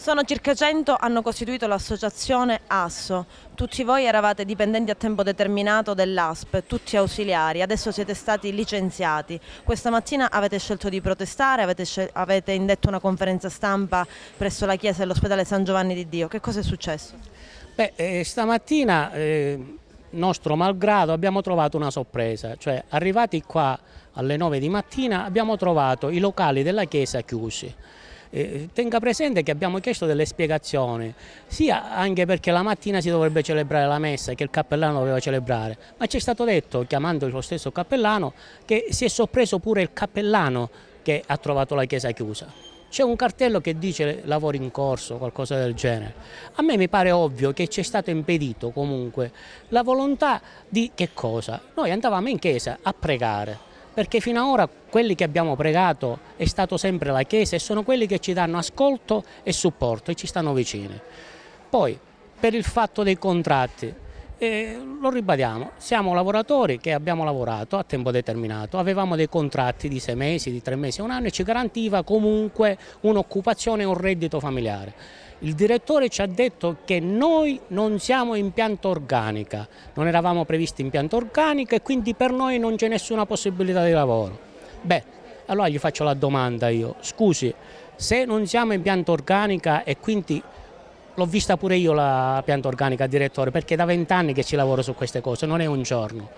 Sono circa 100, hanno costituito l'associazione ASSO. Tutti voi eravate dipendenti a tempo determinato dell'ASP, tutti ausiliari, adesso siete stati licenziati. Questa mattina avete scelto di protestare, avete indetto una conferenza stampa presso la chiesa dell'ospedale San Giovanni di Dio. Che cosa è successo? Stamattina, nostro malgrado, abbiamo trovato una sorpresa, cioè arrivati qua alle 9 di mattina abbiamo trovato i locali della chiesa chiusi. Tenga presente che abbiamo chiesto delle spiegazioni, sia anche perché la mattina si dovrebbe celebrare la messa che il cappellano doveva celebrare, ma ci è stato detto, chiamando lo stesso cappellano, che si è sorpreso pure il cappellano che ha trovato la chiesa chiusa. C'è un cartello che dice lavori in corso, qualcosa del genere. A me mi pare ovvio che ci è stato impedito comunque la volontà di che cosa? Noi andavamo in chiesa a pregare, perché fino ad ora quelli che abbiamo pregato è stato sempre la Chiesa e sono quelli che ci danno ascolto e supporto e ci stanno vicini. Poi, per il fatto dei contratti, lo ribadiamo, siamo lavoratori che abbiamo lavorato a tempo determinato, avevamo dei contratti di 6 mesi, di 3 mesi, un anno e ci garantiva comunque un'occupazione e un reddito familiare. Il direttore ci ha detto che noi non siamo in pianta organica, non eravamo previsti in pianta organica e quindi per noi non c'è nessuna possibilità di lavoro. Beh, allora gli faccio la domanda io, scusi, se non siamo in pianta organica e quindi l'ho vista pure io la pianta organica, direttore, perché da 20 anni che ci lavoro su queste cose, non è un giorno.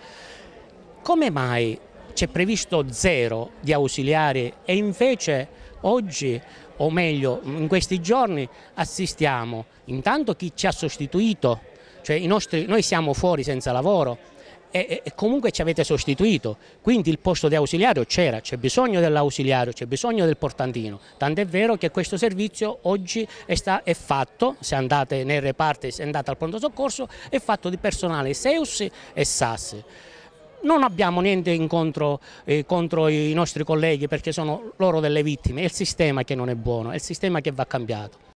Come mai c'è previsto 0 di ausiliari e invece oggi, o meglio in questi giorni, assistiamo intanto chi ci ha sostituito, cioè noi siamo fuori senza lavoro e comunque ci avete sostituito, quindi il posto di ausiliario c'era, c'è bisogno dell'ausiliario, c'è bisogno del portantino, tant'è vero che questo servizio oggi è fatto, se andate nei reparti, se andate al pronto soccorso, è fatto di personale SEUS e SAS. Non abbiamo niente contro i nostri colleghi perché sono loro delle vittime, è il sistema che non è buono, è il sistema che va cambiato.